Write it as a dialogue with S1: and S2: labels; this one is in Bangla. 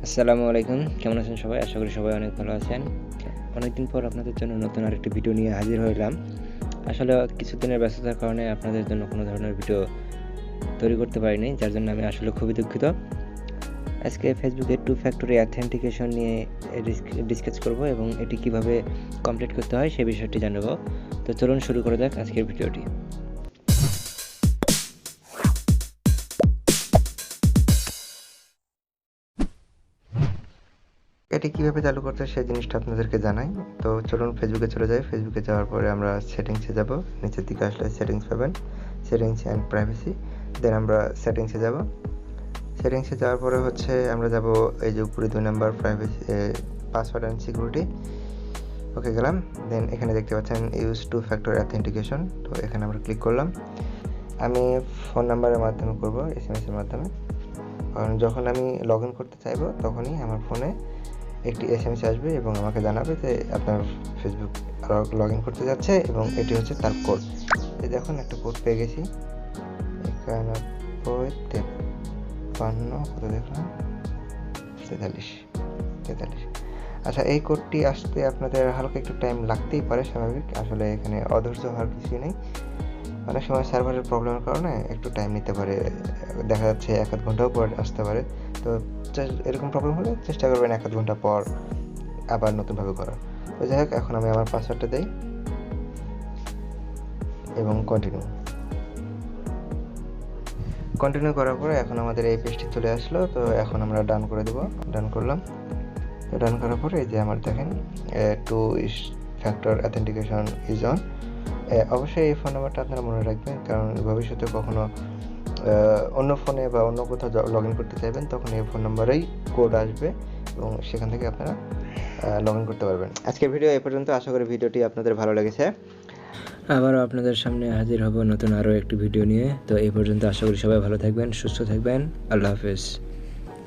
S1: আসসালামু আলাইকুম, কেমন আছেন সবাই? আশা করি সবাই অনেক ভালো আছেন। অনেকদিন পর আপনাদের জন্য নতুন আরেকটি ভিডিও নিয়ে হাজির হইলাম। আসলে কিছুদিনের ব্যস্ততার কারণে আপনাদের জন্য কোনো ধরনের ভিডিও তৈরি করতে পারিনি, যার জন্য আমি আসলে খুবই দুঃখিত। আজকে ফেসবুকে টু ফ্যাক্টর অথেন্টিকেশন নিয়ে ডিসকাস করব এবং এটি কিভাবে কমপ্লিট করতে হয় সে বিষয়টি জানাবো। তো চলুন শুরু করা যাক আজকের ভিডিওটি।
S2: এটি কিভাবে চালু করতে হয় সেই জিনিসটা আপনাদেরকে জানাই। তো চলুন ফেসবুকে চলে যাই। ফেসবুকে যাওয়ার পরে আমরা সেটিংসে যাব। নিচের দিকে আসলে সেটিংস পাবেন, সেটিংস অ্যান্ড প্রাইভেসি। দেন আমরা সেটিংসে যাব। সেটিংসে যাওয়ার পরে হচ্ছে আমরা যাব এই যে উপরে 2 number privacy, password and security. Okay গেলাম। দেন এখানে দেখতে পাচ্ছেন ইউজ টু ফ্যাক্টর অথেন্টিকেশন। তো এখানে আমরা ক্লিক করলাম। আমি ফোন নাম্বারের মাধ্যমে করব, SMS এর মাধ্যমে। কারণ যখন আমি লগ ইন করতে চাইবো তখনই আমার ফোনে একটি SMS আসবে এবং আমাকে জানাবে যে আপনার ফেসবুক লগ ইন করতে যাচ্ছে এবং এটি হচ্ছে তার কোড। এই দেখুন একটা কোড পেয়ে গেছি, 9153 কত দেখলাম 43। আচ্ছা, এই কোডটি আসতে আপনাদের হালকা একটু টাইম লাগতেই পারে, স্বাভাবিক। আসলে এখানে অধৈর্য হওয়ার কিছুই নেই। অনেক সময় সার্ভারের প্রবলেমের কারণে একটু টাইম নিতে পারে, দেখা যাচ্ছে 1-8 ঘন্টাও পর আসতে পারে। তো এরকম প্রবলেম হলে চেষ্টা করবেন 1-8 ঘন্টা পর আবার নতুনভাবে করার। তো যাই হোক, এখন আমি আমার পাসওয়ার্ডটা দিই এবং কন্টিনিউ করার পরে এখন আমাদের এই পেজটি চলে আসলো। তো এখন আমরা ডান করে দেবো। ডান করলাম। তো ডান করার পরে এই যে আমার দেখেন two factor authentication is on. অবশ্যই এই ফোন নাম্বারটা আপনারা মনে রাখবেন, কারণ ভবিষ্যতে কখনো অন্য ফোনে বা অন্য কোথাও লগ ইন করতে চাইবেন তখন এই ফোন নাম্বারেই কোড আসবে এবং সেখান থেকে আপনারা লগ ইন করতে পারবেন। আজকের ভিডিও এ পর্যন্ত। আশা করি ভিডিওটি আপনাদের ভালো লেগেছে।
S1: আবারও আপনাদের সামনে হাজির হব নতুন আরও একটি ভিডিও নিয়ে। তো এই পর্যন্ত আশা করি সবাই ভালো থাকবেন, সুস্থ থাকবেন। আল্লাহ হাফেজ।